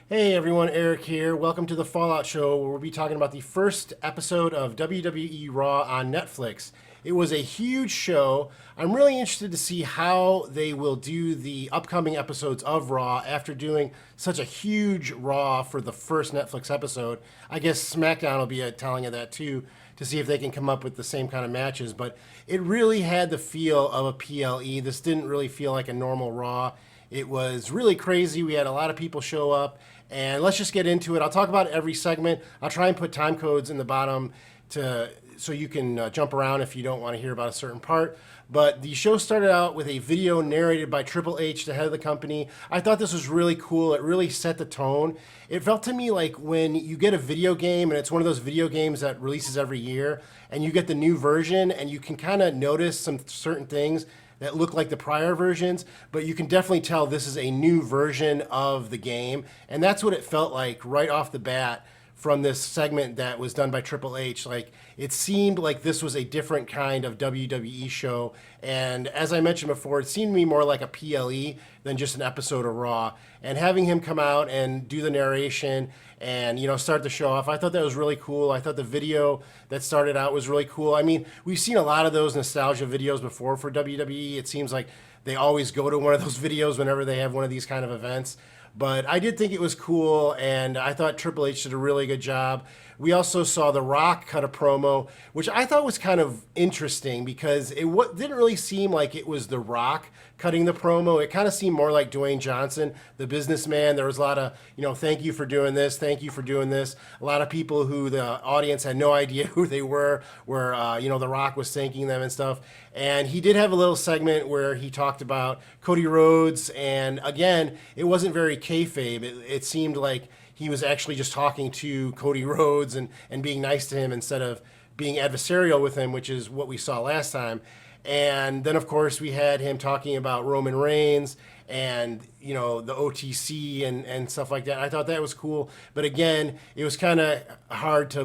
Hey everyone, Eric here. Welcome to the Fallout Show, where we'll be talking about the first episode of WWE Raw on Netflix. It was a huge show. I'm really interested to see how they will do the upcoming episodes of Raw after doing such a huge Raw for the first Netflix episode. I guess SmackDown will be telling of that too, to see if they can come up with the same kind of matches. But it really had the feel of a PLE. This didn't really feel like a normal Raw. It was really crazy. We had a lot of people show up, and let's just get into it. I'll talk about every segment. I'll try and put time codes in the bottom so you can jump around if you don't want to hear about a certain part. But the show started out with a video narrated by Triple H, the head of the company. I thought this was really cool. It really set the tone. It felt to me like when you get a video game, and it's one of those video games that releases every year, and you get the new version, and you can kind of notice some certain things that look like the prior versions, but you can definitely tell this is a new version of the game. And that's what it felt like right off the bat from this segment that was done by Triple H. Like, it seemed like this was a different kind of WWE show. And as I mentioned before, it seemed to me more like a PLE than just an episode of Raw. And having him come out and do the narration and, start the show off, I thought that was really cool. I thought the video that started out was really cool. I mean, we've seen a lot of those nostalgia videos before for WWE. It seems like they always go to one of those videos whenever they have one of these kind of events. But I did think it was cool, and I thought Triple H did a really good job. We also saw The Rock cut a promo, which I thought was kind of interesting because it didn't really seem like it was The Rock cutting the promo. It kind of seemed more like Dwayne Johnson, the businessman. There was a lot of, thank you for doing this, thank you for doing this. A lot of people who the audience had no idea who they were, The Rock was thanking them and stuff. And he did have a little segment where he talked about Cody Rhodes, and again, it wasn't very kayfabe. It seemed like he was actually just talking to Cody Rhodes and being nice to him instead of being adversarial with him, which is what we saw last time. And then, of course, we had him talking about Roman Reigns and, the OTC and stuff like that. I thought that was cool. But again, it was kind of hard to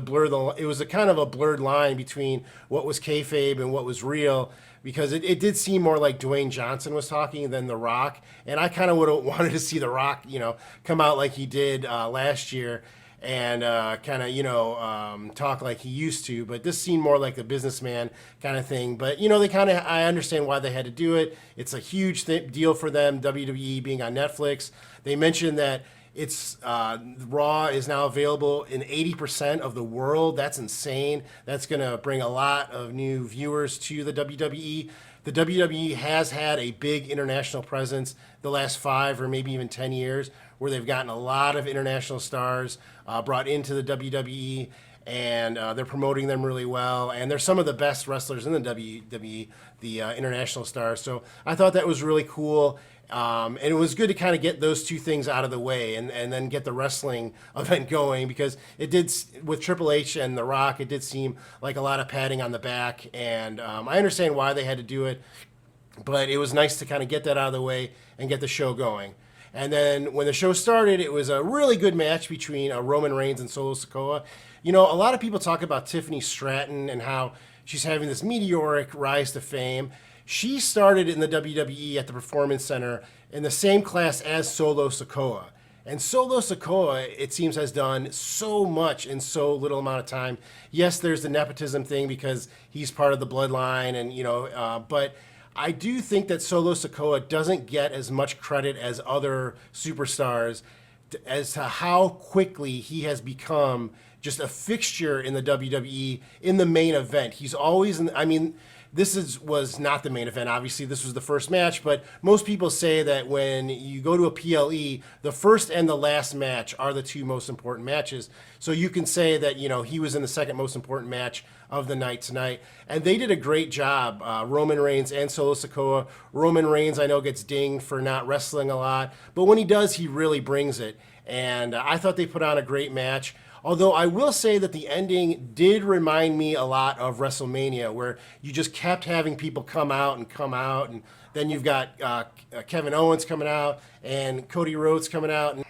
it was a kind of a blurred line between what was kayfabe and what was real, because it did seem more like Dwayne Johnson was talking than The Rock. And I kind of would have wanted to see The Rock, come out like he did last year and talk like he used to. But this seemed more like a businessman kind of thing. But, I understand why they had to do it. It's a huge deal for them, WWE being on Netflix. They mentioned that Raw is now available in 80% of the world. That's insane. That's going to bring a lot of new viewers to the WWE. The WWE has had a big international presence the last 5 or maybe even 10 years, where they've gotten a lot of international stars brought into the WWE, and they're promoting them really well. And they're some of the best wrestlers in the WWE, the international stars. So I thought that was really cool. And it was good to kind of get those two things out of the way and then get the wrestling event going, because it did, with Triple H and The Rock, it did seem like a lot of patting on the back. And I understand why they had to do it, but it was nice to kind of get that out of the way and get the show going. And then when the show started, it was a really good match between Roman Reigns and Solo Sikoa. A lot of people talk about Tiffany Stratton and how she's having this meteoric rise to fame. She started in the WWE at the Performance Center in the same class as Solo Sikoa. And Solo Sikoa, it seems, has done so much in so little amount of time. Yes, there's the nepotism thing because he's part of the bloodline, and but I do think that Solo Sikoa doesn't get as much credit as other superstars as to how quickly he has become just a fixture in the WWE in the main event. He's always was not the main event. Obviously, this was the first match, but most people say that when you go to a PLE, the first and the last match are the two most important matches. So you can say that, he was in the second most important match of the night tonight. And they did a great job, Roman Reigns and Solo Sikoa. Roman Reigns, I know, gets dinged for not wrestling a lot, but when he does, he really brings it. And I thought they put on a great match. Although I will say that the ending did remind me a lot of WrestleMania, where you just kept having people come out, and then you've got Kevin Owens coming out and Cody Rhodes coming out. And,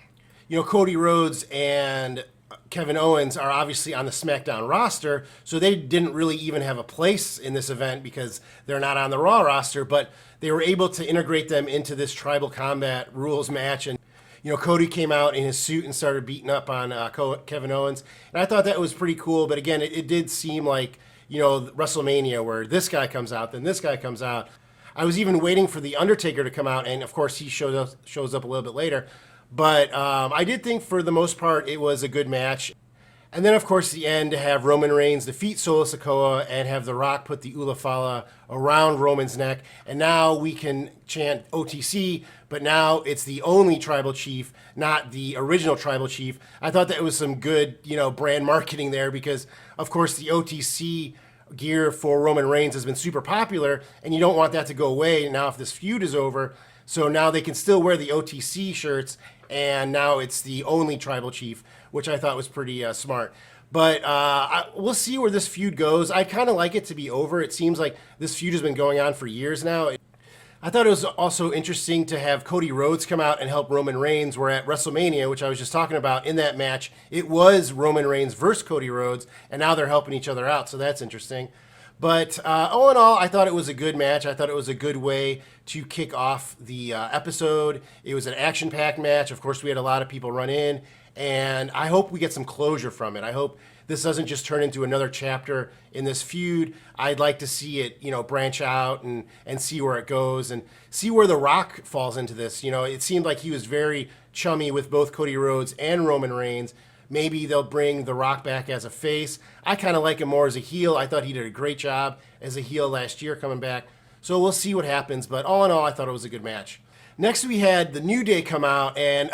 Cody Rhodes and Kevin Owens are obviously on the SmackDown roster, so they didn't really even have a place in this event because they're not on the Raw roster, but they were able to integrate them into this tribal combat rules match. And Cody came out in his suit and started beating up on Kevin Owens. And I thought that was pretty cool. But again, it did seem like, WrestleMania where this guy comes out, then this guy comes out. I was even waiting for The Undertaker to come out, and of course he shows up a little bit later. But I did think for the most part it was a good match. And then, of course, the end to have Roman Reigns defeat Solo Sikoa and have The Rock put the Ulafala around Roman's neck. And now we can chant OTC, but now it's the only tribal chief, not the original tribal chief. I thought that was some good, brand marketing there because, of course, the OTC gear for Roman Reigns has been super popular, and you don't want that to go away now if this feud is over. So now they can still wear the OTC shirts, and now it's the only tribal chief, which I thought was pretty smart. But we'll see where this feud goes. I kind of like it to be over. It seems like this feud has been going on for years now. I thought it was also interesting to have Cody Rhodes come out and help Roman Reigns. Where at WrestleMania, which I was just talking about, in that match, it was Roman Reigns versus Cody Rhodes, and now they're helping each other out, so that's interesting. But all in all, I thought it was a good match. I thought it was a good way to kick off the episode. It was an action-packed match. Of course, we had a lot of people run in, and I hope we get some closure from it. I hope this doesn't just turn into another chapter in this feud. I'd like to see it, branch out and see where it goes and see where The Rock falls into this. It seemed like he was very chummy with both Cody Rhodes and Roman Reigns. Maybe they'll bring The Rock back as a face. I kind of like him more as a heel. I thought he did a great job as a heel last year coming back. So we'll see what happens. But all in all, I thought it was a good match. Next, we had the New Day come out, and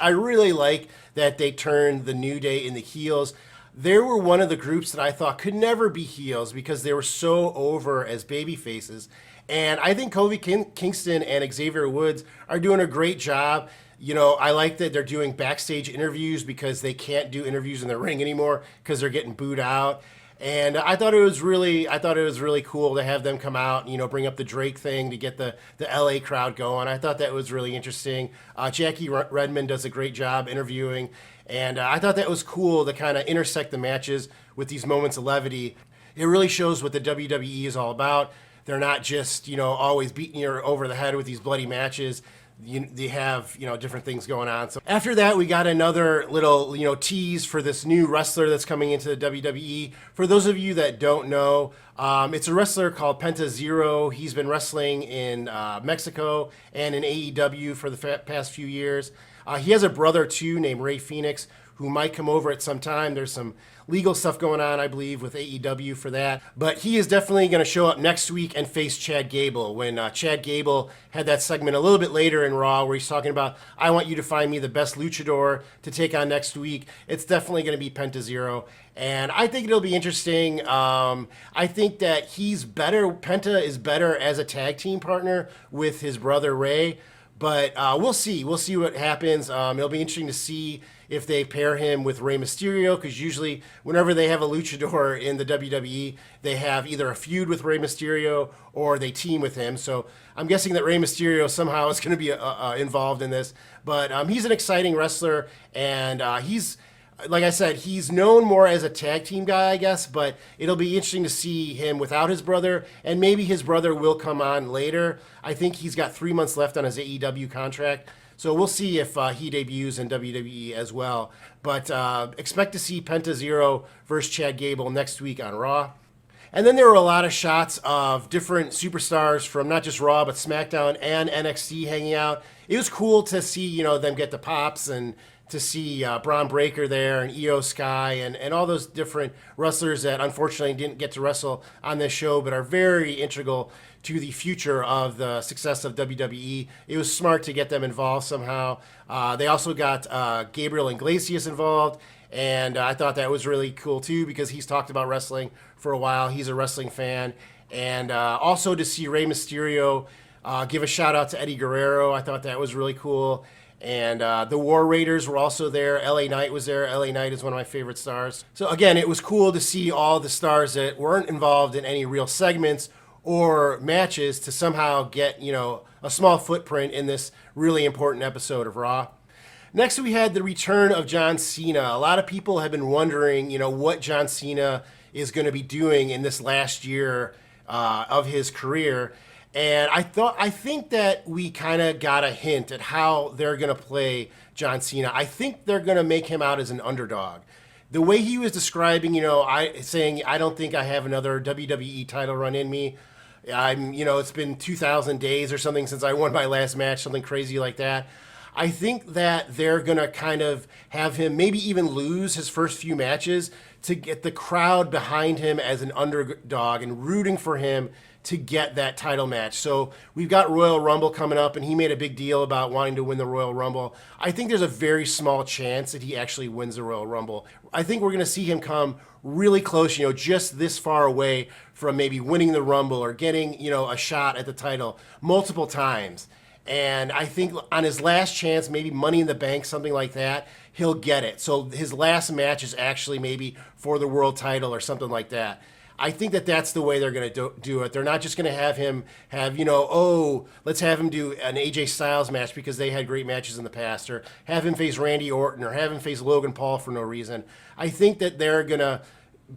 I really like that they turned the New Day in the heels. They were one of the groups that I thought could never be heels because they were so over as baby faces. And I think Kofi Kingston and Xavier Woods are doing a great job. I like that they're doing backstage interviews because they can't do interviews in the ring anymore because they're getting booed out. And I thought it was really cool to have them come out, bring up the Drake thing to get the LA crowd going. I thought that was really interesting. Jackie Redmond does a great job interviewing. And I thought that was cool to kind of intersect the matches with these moments of levity. It really shows what the WWE is all about. They're not just, always beating you over the head with these bloody matches. They have, different things going on. So after that, we got another little, tease for this new wrestler that's coming into the WWE. For those of you that don't know, it's a wrestler called Penta Zero. He's been wrestling in Mexico and in AEW for the past few years. He has a brother, too, named Ray Phoenix, who might come over at some time. There's some legal stuff going on, I believe, with AEW for that. But he is definitely going to show up next week and face Chad Gable. When Chad Gable had that segment a little bit later in Raw where he's talking about, I want you to find me the best luchador to take on next week, it's definitely going to be Penta Zero. And I think it'll be interesting. I think that he's better. Penta is better as a tag team partner with his brother Ray. But we'll see. We'll see what happens. It'll be interesting to see if they pair him with Rey Mysterio, because usually whenever they have a luchador in the WWE, they have either a feud with Rey Mysterio or they team with him. So I'm guessing that Rey Mysterio somehow is going to be involved in this. But he's an exciting wrestler, and he's, like I said, he's known more as a tag team guy, I guess, but it'll be interesting to see him without his brother, and maybe his brother will come on later. I think he's got 3 months left on his AEW contract, so we'll see if he debuts in WWE as well. But expect to see Penta Zero versus Chad Gable next week on Raw. And then there were a lot of shots of different superstars from not just Raw, but SmackDown and NXT hanging out. It was cool to see, them get the pops and to see Braun Breaker there and Io Sky and all those different wrestlers that unfortunately didn't get to wrestle on this show but are very integral to the future of the success of WWE. It was smart to get them involved somehow. They also got Gabriel Iglesias involved, and I thought that was really cool too because he's talked about wrestling for a while. He's a wrestling fan. And also to see Rey Mysterio give a shout out to Eddie Guerrero. I thought that was really cool. And the War Raiders were also there. LA Knight was there. LA Knight is one of my favorite stars. So again, it was cool to see all the stars that weren't involved in any real segments or matches to somehow get, a small footprint in this really important episode of Raw. Next, we had the return of John Cena. A lot of people have been wondering, what John Cena is going to be doing in this last year of his career. And I think that we kind of got a hint at how they're going to play John Cena. I think they're going to make him out as an underdog. The way he was describing, saying I don't think I have another WWE title run in me. It's been 2,000 days or something since I won my last match, something crazy like that. I think that they're going to kind of have him maybe even lose his first few matches to get the crowd behind him as an underdog and rooting for him to get that title match. So we've got Royal Rumble coming up, and he made a big deal about wanting to win the Royal Rumble. I think there's a very small chance that he actually wins the Royal Rumble. I think we're going to see him come really close, just this far away from maybe winning the Rumble or getting, a shot at the title multiple times. And I think on his last chance, maybe Money in the Bank, something like that, he'll get it. So his last match is actually maybe for the world title or something like that. I think that that's the way they're going to do it. They're not just going to have him have, let's have him do an AJ Styles match because they had great matches in the past, or have him face Randy Orton, or have him face Logan Paul for no reason. I think that they're going to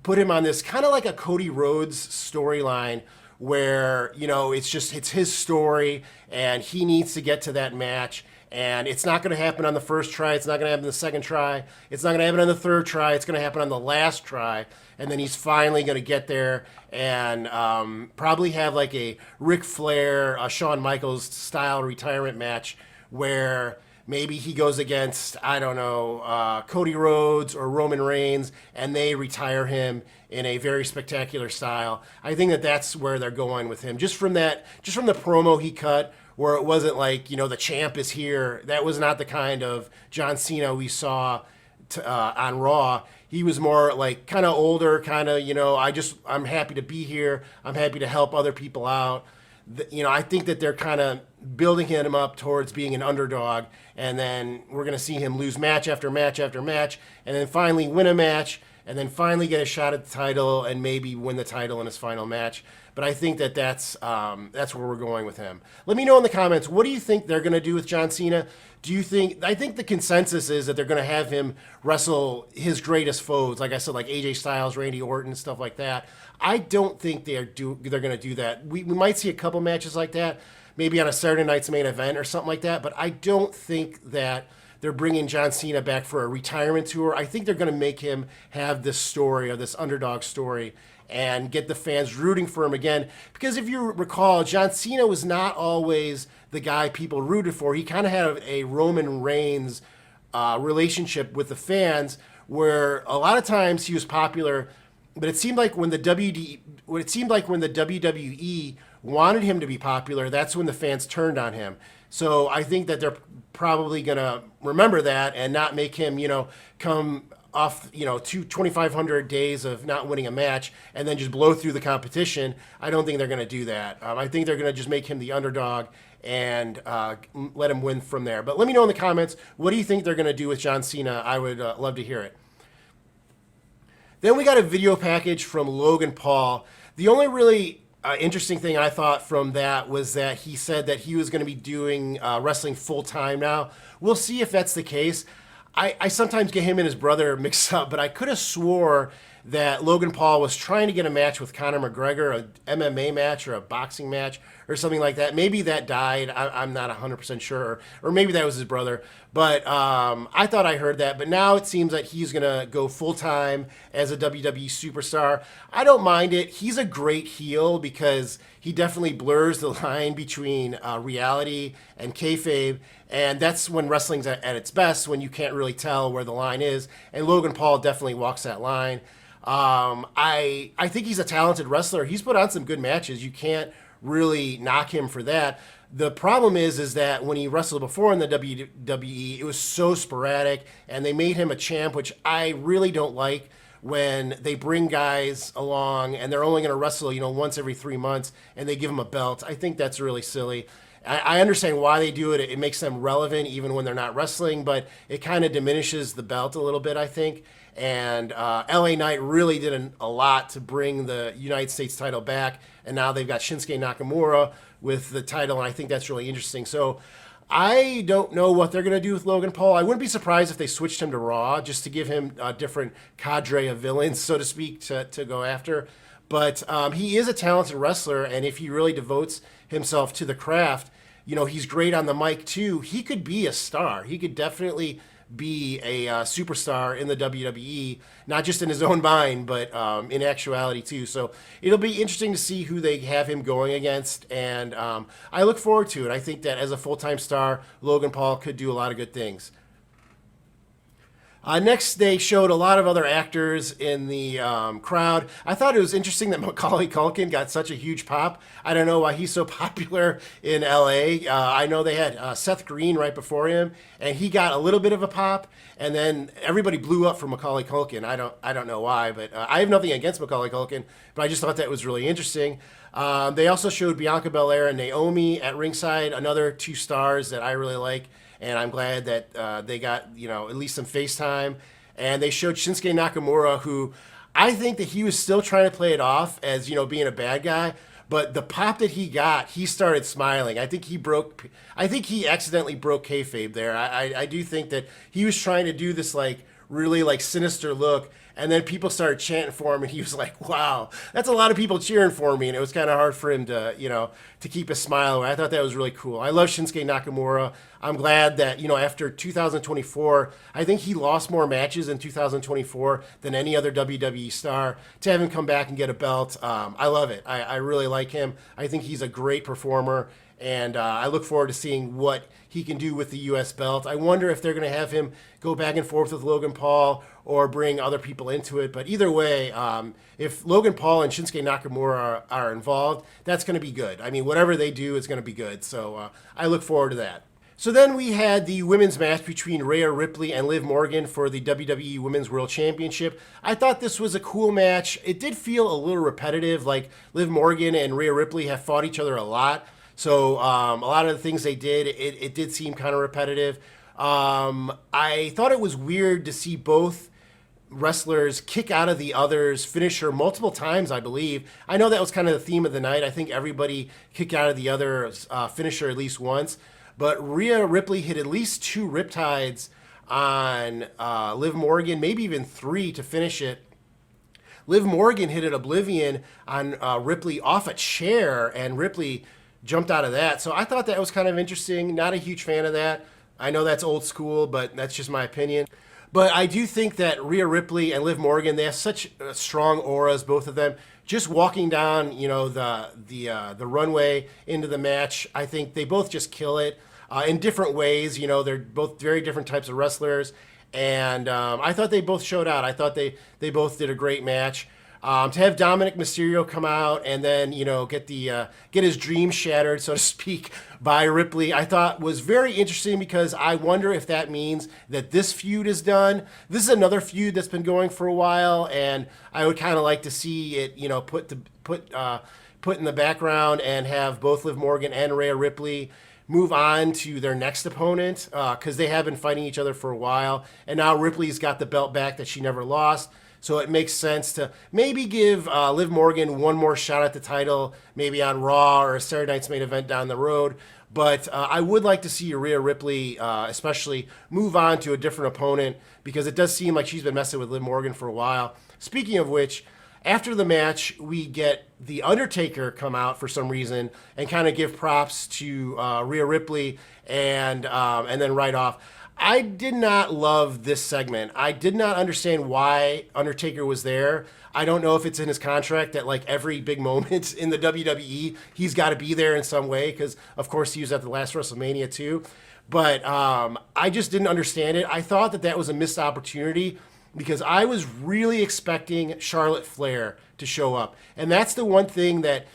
put him on this kind of like a Cody Rhodes storyline where, it's his story and he needs to get to that match. And it's not going to happen on the first try. It's not going to happen on the second try. It's not going to happen on the third try. It's going to happen on the last try. And then he's finally going to get there and probably have like a Ric Flair, Shawn Michaels style retirement match where maybe he goes against, I don't know, Cody Rhodes or Roman Reigns, and they retire him in a very spectacular style. I think that that's where they're going with him. Just from the promo he cut, where it wasn't like, the champ is here. That was not the kind of John Cena we saw on Raw. He was more like kind of older, kind of, I'm happy to be here. I'm happy to help other people out. I think that they're kind of building him up towards being an underdog, and then we're going to see him lose match after match after match, and then finally win a match, and then finally get a shot at the title and maybe win the title in his final match. But I think that that's where we're going with him. Let me know in the comments, what do you think they're going to do with John Cena? I think the consensus is that they're going to have him wrestle his greatest foes, like I said, like AJ Styles, Randy Orton, stuff like that. I don't think they're going to do that. We might see a couple matches like that, maybe on a Saturday night's main event or something like that, but I don't think that they're bringing John Cena back for a retirement tour. I think they're going to make him have this story, or this underdog story, and get the fans rooting for him again. Because if you recall, John Cena was not always the guy people rooted for. He kind of had a Roman Reigns relationship with the fans, where a lot of times he was popular, but it seemed like when the WWE wanted him to be popular, that's when the fans turned on him. So I think that they're probably going to remember that and not make him, come off, 2,500 days of not winning a match and then just blow through the competition. I don't think they're going to do that. I think they're going to just make him the underdog and let him win from there. But let me know in the comments, what do you think they're going to do with John Cena? I would love to hear it. Then we got a video package from Logan Paul. The only really interesting thing I thought from that was that he said that he was going to be doing wrestling full-time now. We'll see if that's the case. I sometimes get him and his brother mixed up, but I could have swore that Logan Paul was trying to get a match with Conor McGregor, an MMA match or a boxing match or something like that. Maybe that died. I'm not 100% sure. Or maybe that was his brother. But I thought I heard that. But now it seems that he's going to go full-time as a WWE superstar. I don't mind it. He's a great heel because he definitely blurs the line between reality and kayfabe. And that's when wrestling's at its best, when you can't really tell where the line is. And Logan Paul definitely walks that line. I think he's a talented wrestler. He's put on some good matches. You can't really knock him for that. The problem is that when he wrestled before in the WWE, it was so sporadic, and they made him a champ, which I really don't like when they bring guys along and they're only going to wrestle, once every 3 months, and they give them a belt. I think that's really silly. I understand why they do it. It makes them relevant even when they're not wrestling, but it kind of diminishes the belt a little bit, I think. And LA Knight really did a lot to bring the United States title back, and now they've got Shinsuke Nakamura with the title, and I think that's really interesting. So I don't know what they're going to do with Logan Paul. I wouldn't be surprised if they switched him to Raw just to give him a different cadre of villains, so to speak, to go after. But he is a talented wrestler, and if he really devotes himself to the craft, he's great on the mic too. He could be a star. He could definitely be a superstar in the WWE, not just in his own mind, but in actuality too. So it'll be interesting to see who they have him going against, and I look forward to it. I think that as a full-time star, Logan Paul could do a lot of good things. Next, they showed a lot of other actors in the crowd. I thought it was interesting that Macaulay Culkin got such a huge pop. I don't know why he's so popular in LA. I know they had Seth Green right before him, and he got a little bit of a pop, and then everybody blew up for Macaulay Culkin. I don't know why, but I have nothing against Macaulay Culkin, but I just thought that was really interesting. They also showed Bianca Belair and Naomi at ringside, another two stars that I really like. And I'm glad that they got, at least some FaceTime. And they showed Shinsuke Nakamura, who I think that he was still trying to play it off as, being a bad guy. But the pop that he got, he started smiling. I think he accidentally broke kayfabe there. I do think that he was trying to do this, really, sinister look. And then people started chanting for him, and he was like, wow, that's a lot of people cheering for me. And it was kind of hard for him to, to keep a smile. I thought that was really cool. I love Shinsuke Nakamura. I'm glad that, after 2024, I think he lost more matches in 2024 than any other WWE star. To have him come back and get a belt, I love it. I really like him. I think he's a great performer. And I look forward to seeing what he can do with the U.S. belt. I wonder if they're going to have him go back and forth with Logan Paul or bring other people into it. But either way, if Logan Paul and Shinsuke Nakamura are involved, that's going to be good. I mean, whatever they do is going to be good. So I look forward to that. So then we had the women's match between Rhea Ripley and Liv Morgan for the WWE Women's World Championship. I thought this was a cool match. It did feel a little repetitive, like Liv Morgan and Rhea Ripley have fought each other a lot. So a lot of the things they did, it did seem kind of repetitive. I thought it was weird to see both wrestlers kick out of the other's finisher multiple times, I believe. I know that was kind of the theme of the night. I think everybody kicked out of the other's finisher at least once. But Rhea Ripley hit at least 2 riptides on Liv Morgan, maybe even 3 to finish it. Liv Morgan hit an Oblivion on Ripley off a chair, and Ripley jumped out of that. So I thought that was kind of interesting. Not a huge fan of that. I know that's old school, but that's just my opinion. But I do think that Rhea Ripley and Liv Morgan, they have such strong auras, both of them. Just walking down, the runway into the match, I think they both just kill it in different ways. They're both very different types of wrestlers, and I thought they both showed out. I thought they both did a great match. To have Dominic Mysterio come out and then get his dream shattered, so to speak, by Ripley, I thought was very interesting, because I wonder if that means that this feud is done. This is another feud that's been going for a while, and I would kind of like to see it put in the background and have both Liv Morgan and Rhea Ripley move on to their next opponent, because they have been fighting each other for a while, and now Ripley's got the belt back that she never lost. So it makes sense to maybe give Liv Morgan one more shot at the title, maybe on Raw or a Saturday Night's Main Event down the road. But I would like to see Rhea Ripley especially move on to a different opponent, because it does seem like she's been messing with Liv Morgan for a while. Speaking of which, after the match, we get The Undertaker come out for some reason and kind of give props to Rhea Ripley and then right off. I did not love this segment. I did not understand why Undertaker was there. I don't know if it's in his contract that every big moment in the WWE, he's got to be there in some way, because of course he was at the last WrestleMania too. But I just didn't understand it. I thought that was a missed opportunity, because I was really expecting Charlotte Flair to show up. And that's the one thing that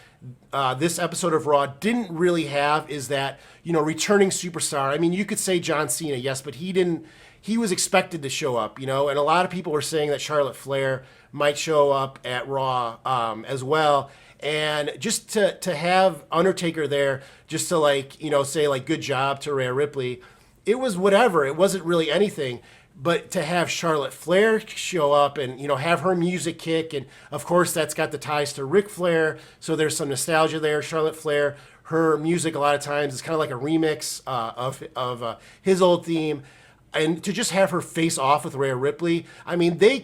this episode of Raw didn't really have, is that, returning superstar. I mean, you could say John Cena, yes, but he didn't. He was expected to show up, and a lot of people were saying that Charlotte Flair might show up at Raw as well. And just to have Undertaker there, just to say good job to Rhea Ripley, it was whatever. It wasn't really anything. But to have Charlotte Flair show up and, have her music kick, and of course that's got the ties to Ric Flair, so there's some nostalgia there. Charlotte Flair, her music a lot of times is kind of like a remix of his old theme. And to just have her face off with Rhea Ripley, I mean, they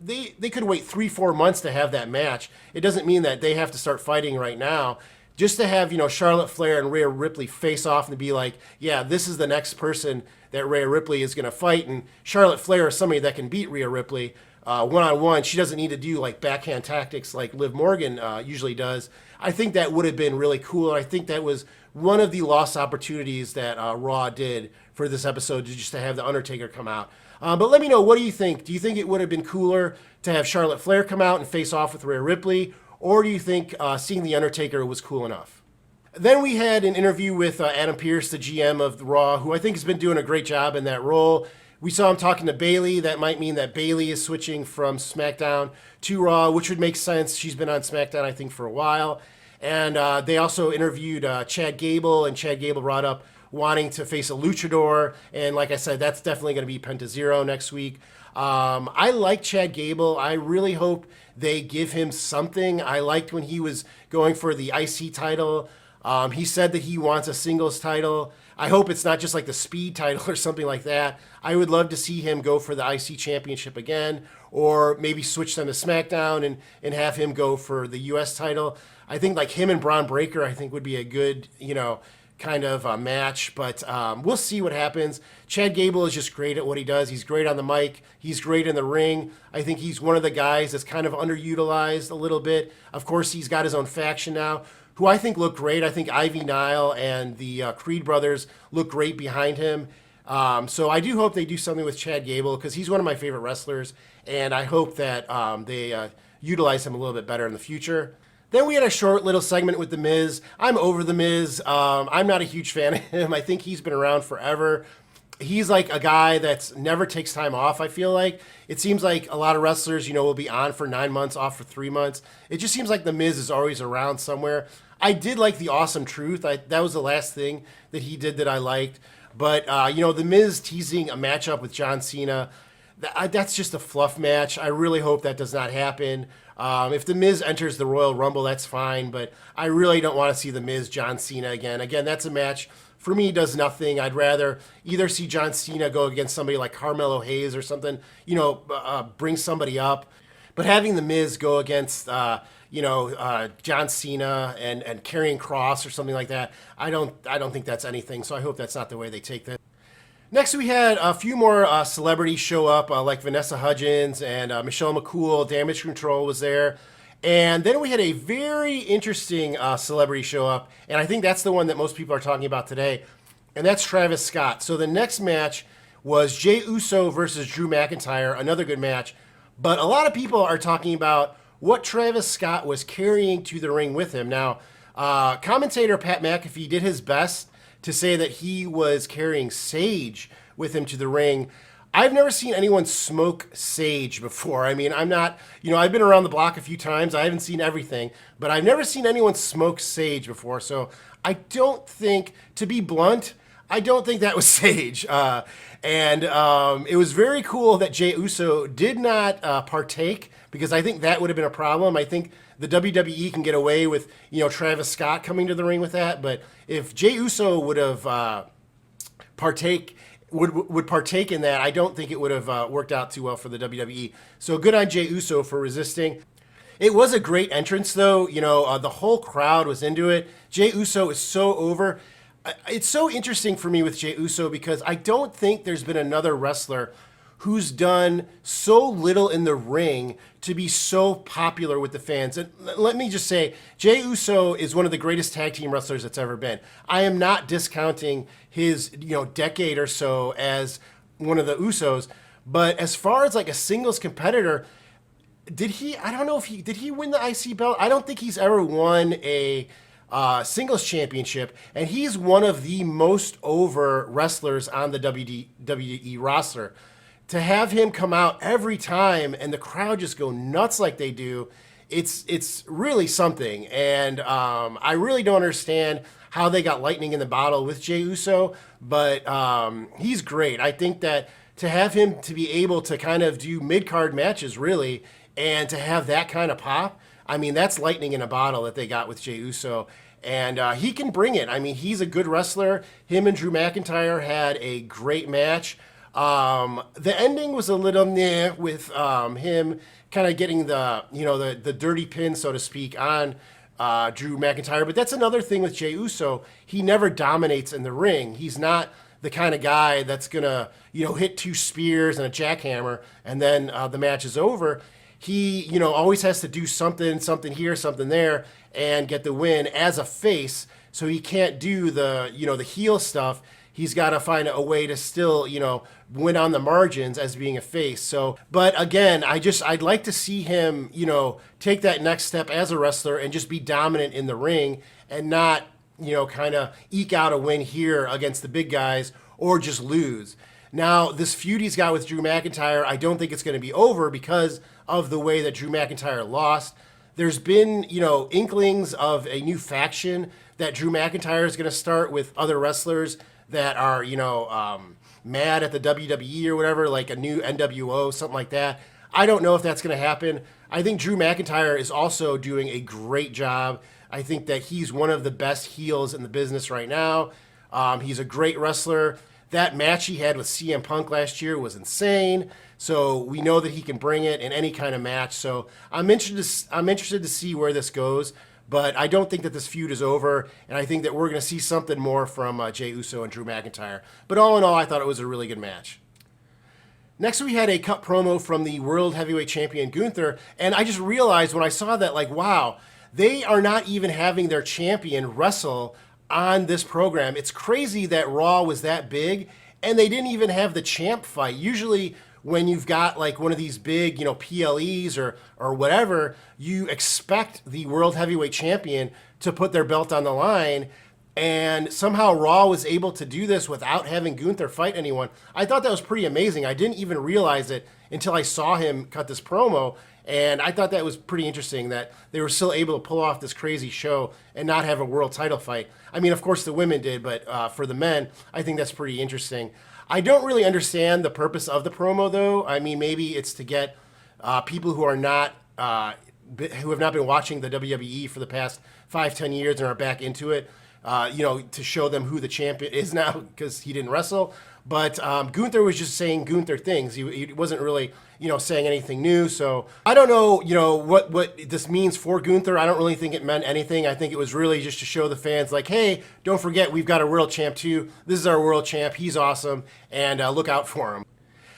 they could wait 3-4 months to have that match. It doesn't mean that they have to start fighting right now. Just to have, Charlotte Flair and Rhea Ripley face off and be like, yeah, this is the next person that Rhea Ripley is going to fight. And Charlotte Flair is somebody that can beat Rhea Ripley one-on-one. She doesn't need to do like backhand tactics like Liv Morgan usually does. I think that would have been really cool. I think that was one of the lost opportunities that Raw did for this episode, just to have The Undertaker come out. But let me know, what do you think? Do you think it would have been cooler to have Charlotte Flair come out and face off with Rhea Ripley? Or do you think seeing The Undertaker was cool enough? Then we had an interview with Adam Pearce, the GM of Raw, who I think has been doing a great job in that role. We saw him talking to Bayley. That might mean that Bayley is switching from SmackDown to Raw, which would make sense. She's been on SmackDown, I think, for a while. And they also interviewed Chad Gable, and Chad Gable brought up wanting to face a luchador. And like I said, that's definitely going to be Penta Zero next week. I like Chad Gable. I really hope they give him something. I liked when he was going for the IC title. He said that he wants a singles title. I hope it's not just like the speed title or something like that. I would love to see him go for the IC championship again, or maybe switch them to SmackDown and have him go for the US title. I think like him and Braun Breaker, I think would be a good, kind of a match, but we'll see what happens. Chad Gable is just great at what he does. He's great on the mic. He's great in the ring. I think he's one of the guys that's kind of underutilized a little bit. Of course, he's got his own faction now, who I think look great. I think Ivy Nile and the Creed brothers look great behind him. So I do hope they do something with Chad Gable, because he's one of my favorite wrestlers, and I hope that they utilize him a little bit better in the future. Then we had a short little segment with The Miz. I'm over The Miz. I'm not a huge fan of him. I think he's been around forever. He's like a guy that's never takes time off, I feel like. It seems like a lot of wrestlers, will be on for 9 months, off for 3 months. It just seems like The Miz is always around somewhere. I did like the Awesome Truth. That was the last thing that he did that I liked. But, The Miz teasing a matchup with John Cena, that's just a fluff match. I really hope that does not happen. If The Miz enters the Royal Rumble, that's fine, but I really don't want to see The Miz, John Cena again. Again, that's a match, for me, does nothing. I'd rather either see John Cena go against somebody like Carmelo Hayes or something, bring somebody up. But having The Miz go against, John Cena and Karrion Kross or something like that, I don't think that's anything, so I hope that's not the way they take this. Next, we had a few more celebrities show up, like Vanessa Hudgens and Michelle McCool. Damage Control was there. And then we had a very interesting celebrity show up, and I think that's the one that most people are talking about today, and that's Travis Scott. So the next match was Jey Uso versus Drew McIntyre, another good match. But a lot of people are talking about what Travis Scott was carrying to the ring with him. Now, commentator Pat McAfee did his best to say that he was carrying sage with him to the ring. I've never seen anyone smoke sage before. I mean, I'm not, I've been around the block a few times. I haven't seen everything, but I've never seen anyone smoke sage before. So I don't think, to be blunt, I don't think that was sage. And it was very cool that Jey Uso did not partake, because I think that would have been a problem. I think the WWE can get away with, Travis Scott coming to the ring with that. But if Jey Uso would have partake in that, I don't think it would have worked out too well for the WWE. So good on Jey Uso for resisting. It was a great entrance, though. The whole crowd was into it. Jey Uso is so over. It's so interesting for me with Jey Uso, because I don't think there's been another wrestler who's done so little in the ring to be so popular with the fans. And let me just say, Jey Uso is one of the greatest tag team wrestlers that's ever been. I am not discounting his, decade or so as one of the Usos, but as far as like a singles competitor, did he win the IC belt? I don't think he's ever won a singles championship, and he's one of the most over wrestlers on the WWE roster. To have him come out every time and the crowd just go nuts like they do, it's really something. And I really don't understand how they got lightning in the bottle with Jey Uso, but he's great. I think that to have him to be able to kind of do mid-card matches, really, and to have that kind of pop, I mean, that's lightning in a bottle that they got with Jey Uso. And he can bring it. I mean, he's a good wrestler. Him and Drew McIntyre had a great match. The ending was a little meh with him kind of getting the dirty pin, so to speak, on Drew McIntyre. But that's another thing with Jey Uso. He never dominates in the ring. He's not the kind of guy that's gonna hit 2 spears and a jackhammer and then the match is over. He always has to do something here, something there, and get the win as a face. So he can't do the heel stuff. He's got to find a way to still, win on the margins as being a face. So, but again, I'd like to see him, take that next step as a wrestler and just be dominant in the ring and not, kind of eke out a win here against the big guys or just lose. Now, this feud he's got with Drew McIntyre, I don't think it's going to be over because of the way that Drew McIntyre lost. There's been, inklings of a new faction that Drew McIntyre is going to start with other wrestlers that are, mad at the WWE or whatever, like a new NWO, something like that. I don't know if that's going to happen. I think Drew McIntyre is also doing a great job. I think that he's one of the best heels in the business right now. He's a great wrestler. That match he had with CM Punk last year was insane. So we know that he can bring it in any kind of match. So I'm interested to see where this goes. But I don't think that this feud is over, and I think that we're going to see something more from Jey Uso and Drew McIntyre. But all in all, I thought it was a really good match. Next, we had a cut promo from the World Heavyweight Champion Gunther, and I just realized when I saw that, like, wow, they are not even having their champion wrestle on this program. It's crazy that Raw was that big, and they didn't even have the champ fight. Usually, when you've got like one of these big, PLEs or whatever, you expect the World Heavyweight Champion to put their belt on the line. And somehow Raw was able to do this without having Gunther fight anyone. I thought that was pretty amazing. I didn't even realize it until I saw him cut this promo. And I thought that was pretty interesting that they were still able to pull off this crazy show and not have a world title fight. I mean, of course, the women did, but for the men, I think that's pretty interesting. I don't really understand the purpose of the promo, though. I mean, maybe it's to get people who are not who have not been watching the WWE for the past 5-10 years and are back into it, to show them who the champion is now because he didn't wrestle. But Gunther was just saying Gunther things. He wasn't really, saying anything new. So I don't know, what this means for Gunther. I don't really think it meant anything. I think it was really just to show the fans like, hey, don't forget, we've got a world champ too. This is our world champ. He's awesome. And look out for him.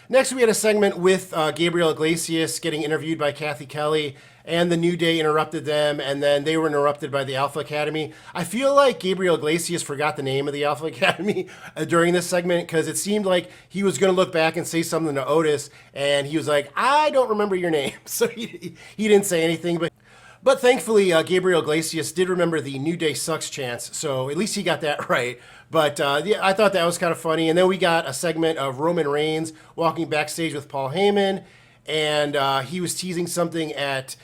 Next, we had a segment with Gabriel Iglesias getting interviewed by Kathy Kelly, and the New Day interrupted them, and then they were interrupted by the Alpha Academy. I feel like Gabriel Iglesias forgot the name of the Alpha Academy during this segment because it seemed like he was going to look back and say something to Otis, and he was like, I don't remember your name. So he didn't say anything, but thankfully, Gabriel Iglesias did remember the New Day sucks chants, so at least he got that right. But yeah, I thought that was kind of funny. And then we got a segment of Roman Reigns walking backstage with Paul Heyman, and he was teasing something at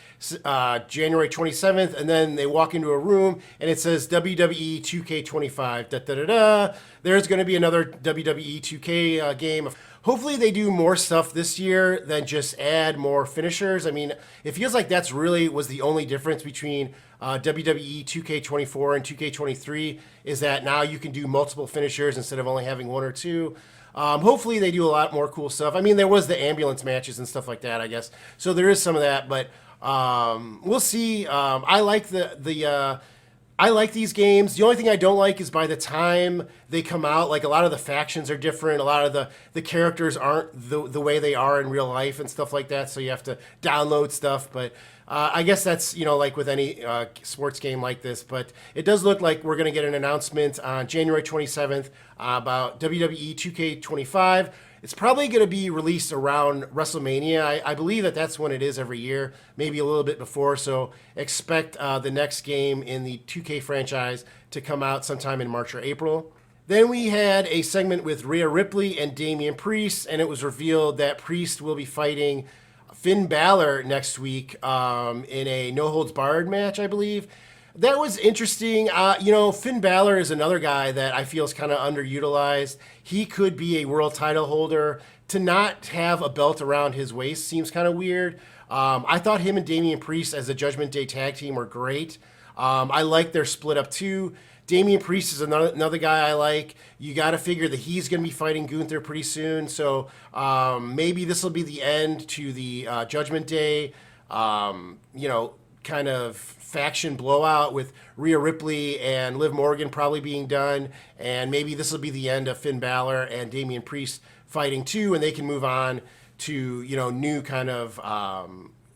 January 27th, and then they walk into a room, and it says WWE 2K25. Da, da, da, da. There's going to be another WWE 2K game. Hopefully they do more stuff this year than just add more finishers. I mean, it feels like that's really was the only difference between WWE 2K24 and 2K23 is that now you can do multiple finishers instead of only having one or two. Hopefully they do a lot more cool stuff. I mean, there was the ambulance matches and stuff like that, I guess. So there is some of that, but we'll see. I like I like these games. The only thing I don't like is by the time they come out, like a lot of the factions are different. A lot of the characters aren't the way they are in real life and stuff like that. So you have to download stuff. But I guess that's, like with any sports game like this. But it does look like we're going to get an announcement on January 27th about WWE 2K25. It's probably going to be released around WrestleMania. I believe that's when it is every year, maybe a little bit before. So expect the next game in the 2K franchise to come out sometime in March or April. Then we had a segment with Rhea Ripley and Damian Priest, and it was revealed that Priest will be fighting Finn Balor next week in a no-holds-barred match, I believe. That was interesting. Finn Balor is another guy that I feel is kind of underutilized. He could be a world title holder. To not have a belt around his waist seems kind of weird. I thought him and Damian Priest as a Judgment Day tag team were great. I like their split up too. Damian Priest is another guy I like. You got to figure that he's going to be fighting Gunther pretty soon. So maybe this will be the end to the Judgment Day, kind of faction blowout with Rhea Ripley and Liv Morgan probably being done. And maybe this will be the end of Finn Balor and Damian Priest fighting too, and they can move on to, new kind of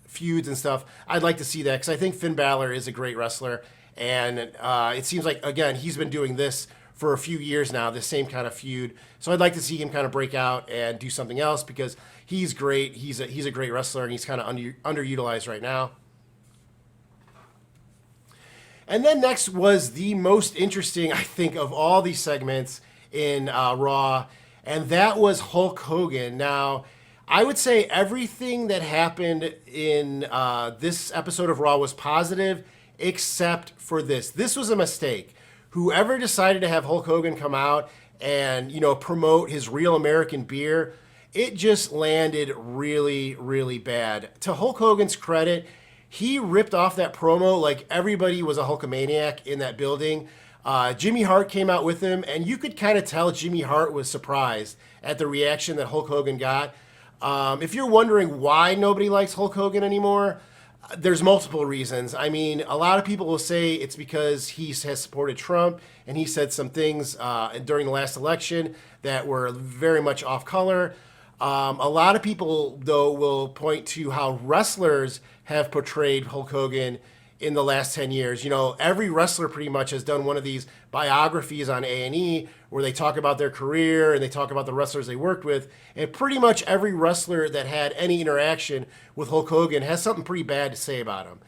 feuds and stuff. I'd like to see that because I think Finn Balor is a great wrestler. And it seems like, again, he's been doing this for a few years now, the same kind of feud. So I'd like to see him kind of break out and do something else because he's great. He's a great wrestler, and he's kind of underutilized right now. And then next was the most interesting, I think, of all these segments in Raw, and that was Hulk Hogan. Now, I would say everything that happened in this episode of Raw was positive, except for this. This was a mistake. Whoever decided to have Hulk Hogan come out and, promote his Real American Beer, it just landed really, really bad. To Hulk Hogan's credit, he ripped off that promo like everybody was a Hulkamaniac in that building. Jimmy Hart came out with him, and you could kind of tell Jimmy Hart was surprised at the reaction that Hulk Hogan got. If you're wondering why nobody likes Hulk Hogan anymore, there's multiple reasons. I mean, a lot of people will say it's because he has supported Trump and he said some things during the last election that were very much off color. A lot of people, though, will point to how wrestlers have portrayed Hulk Hogan in the last 10 years. Every wrestler pretty much has done one of these biographies on A&E where they talk about their career and they talk about the wrestlers they worked with. And pretty much every wrestler that had any interaction with Hulk Hogan has something pretty bad to say about him.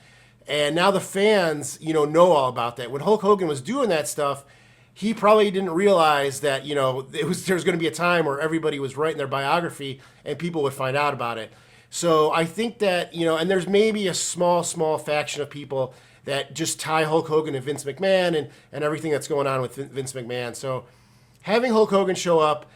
And now the fans, know all about that. When Hulk Hogan was doing that stuff, he probably didn't realize that, there was going to be a time where everybody was writing their biography and people would find out about it. So I think that, and there's maybe a small faction of people that just tie Hulk Hogan and Vince McMahon and everything that's going on with Vince McMahon. So having Hulk Hogan show up,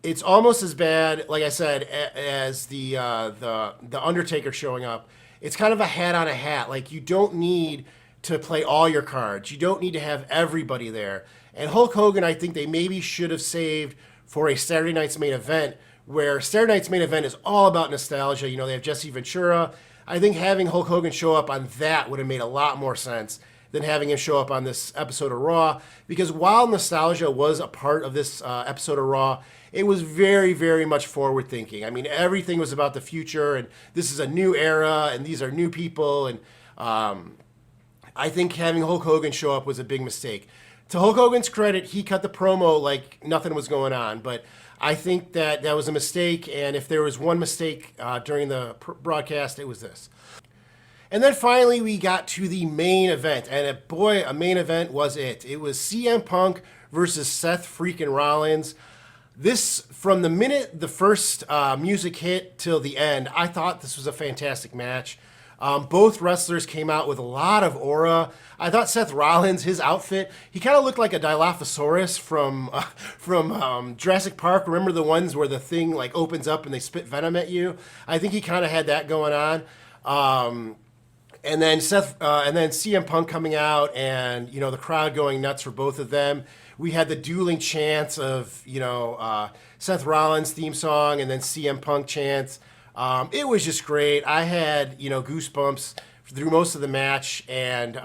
it's almost as bad, like I said, as the Undertaker showing up. It's kind of a hat on a hat. Like, you don't need to play all your cards. You don't need to have everybody there. And Hulk Hogan, I think they maybe should have saved for a Saturday Night's Main Event, where Saturday Night's Main Event is all about nostalgia. They have Jesse Ventura. I think having Hulk Hogan show up on that would have made a lot more sense than having him show up on this episode of Raw. Because while nostalgia was a part of this episode of Raw, it was very, very much forward thinking. I mean, everything was about the future, and this is a new era, and these are new people. And I think having Hulk Hogan show up was a big mistake. To Hulk Hogan's credit, he cut the promo like nothing was going on. But I think that was a mistake, and if there was one mistake during the broadcast, it was this. And then finally, we got to the main event, and boy, a main event was it. It was CM Punk versus Seth freaking Rollins. This, from the minute the first music hit till the end, I thought this was a fantastic match. Both wrestlers came out with a lot of aura. I thought Seth Rollins, his outfit, he kind of looked like a Dilophosaurus from Jurassic Park. Remember the ones where the thing like opens up and they spit venom at you? I think he kind of had that going on. And then CM Punk coming out, and the crowd going nuts for both of them. We had the dueling chants of Seth Rollins' theme song and then CM Punk chants. It was just great. I had goosebumps through most of the match, and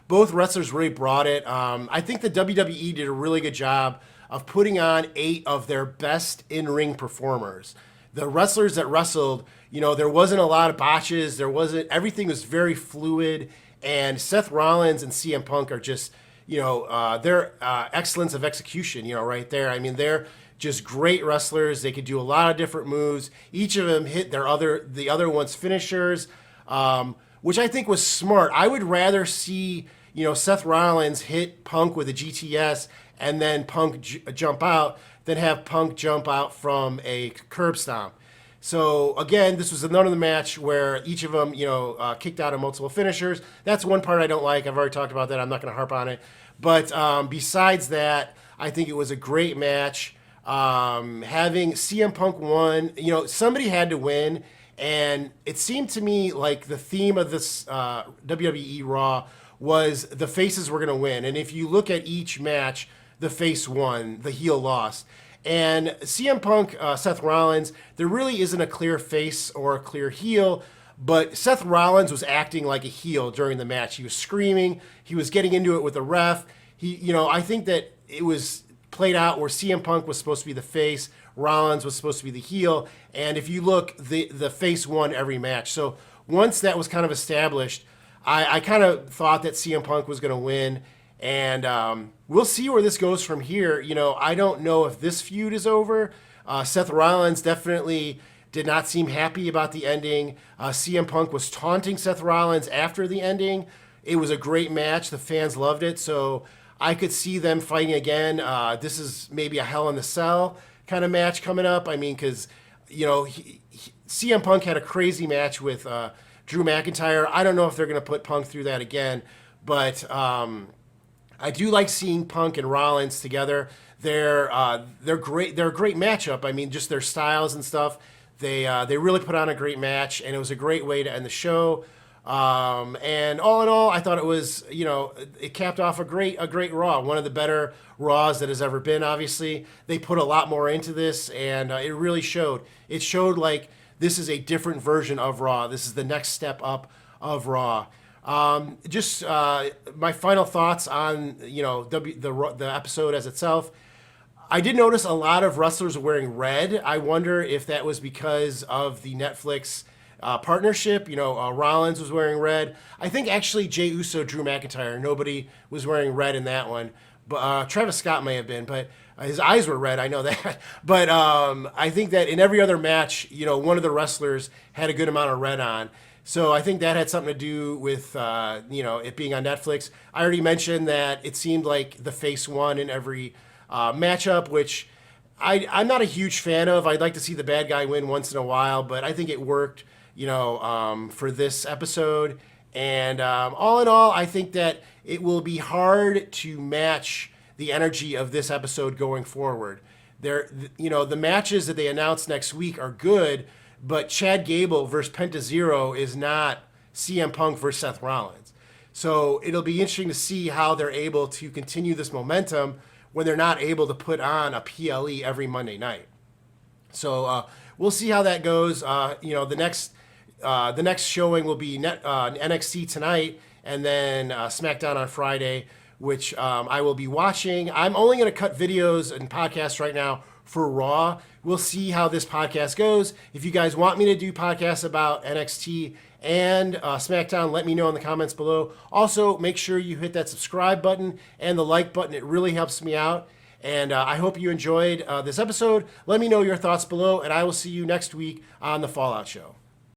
both wrestlers really brought it. I think the WWE did a really good job of putting on 8 of their best in-ring performers. The wrestlers that wrestled, there wasn't a lot of botches. Everything was very fluid, and Seth Rollins and CM Punk are just, their excellence of execution, right there. I mean, they're just great wrestlers. They could do a lot of different moves. Each of them hit the other one's finishers, which I think was smart. I would rather see, Seth Rollins hit Punk with a GTS and then Punk jump out than have Punk jump out from a curb stomp. So again, this was another match where each of them, kicked out of multiple finishers. That's one part I don't like. I've already talked about that. I'm not going to harp on it. But besides that, I think it was a great match. Having CM Punk won, somebody had to win. And it seemed to me like the theme of this WWE Raw was the faces were going to win. And if you look at each match, the face won, the heel lost. And CM Punk, Seth Rollins, there really isn't a clear face or a clear heel, but Seth Rollins was acting like a heel during the match. He was screaming, he was getting into it with the ref. I think that it was played out where CM Punk was supposed to be the face, Rollins was supposed to be the heel, and if you look, the face won every match. So once that was kind of established, I kind of thought that CM Punk was going to win, and we'll see where this goes from here. I don't know if this feud is over. Seth Rollins definitely did not seem happy about the ending. CM Punk was taunting Seth Rollins after the ending. It was a great match. The fans loved it, so I could see them fighting again. This is maybe a Hell in a Cell kind of match coming up. I mean, because, CM Punk had a crazy match with Drew McIntyre. I don't know if they're going to put Punk through that again, but I do like seeing Punk and Rollins together. They're great. They're a great matchup. I mean, just their styles and stuff. They really put on a great match, and it was a great way to end the show. And all in all, I thought it was, it capped off a great Raw, one of the better Raws that has ever been. Obviously, they put a lot more into this, and it really showed. It showed like this is a different version of Raw. This is the next step up of Raw. Just my final thoughts on the episode as itself. I did notice a lot of wrestlers wearing red. I wonder if that was because of the Netflix partnership. Rollins was wearing red. I think actually Jey Uso, Drew McIntyre, nobody was wearing red in that one. But Travis Scott may have been, but his eyes were red. I know that. But I think that in every other match, one of the wrestlers had a good amount of red on. So I think that had something to do with it being on Netflix. I already mentioned that it seemed like the face won in every matchup, which I'm not a huge fan of. I'd like to see the bad guy win once in a while, but I think it worked, for this episode. And all in all, I think that it will be hard to match the energy of this episode going forward. The matches that they announced next week are good, but Chad Gable versus Penta Zero is not CM Punk versus Seth Rollins. So it'll be interesting to see how they're able to continue this momentum when they're not able to put on a PLE every Monday night. So we'll see how that goes. The next showing will be NXT tonight, and then SmackDown on Friday, which I will be watching. I'm only going to cut videos and podcasts right now for Raw. We'll see how this podcast goes. If you guys want me to do podcasts about NXT and SmackDown, let me know in the comments below. Also, make sure you hit that subscribe button and the like button. It really helps me out. And I hope you enjoyed this episode. Let me know your thoughts below, and I will see you next week on The Fallout Show.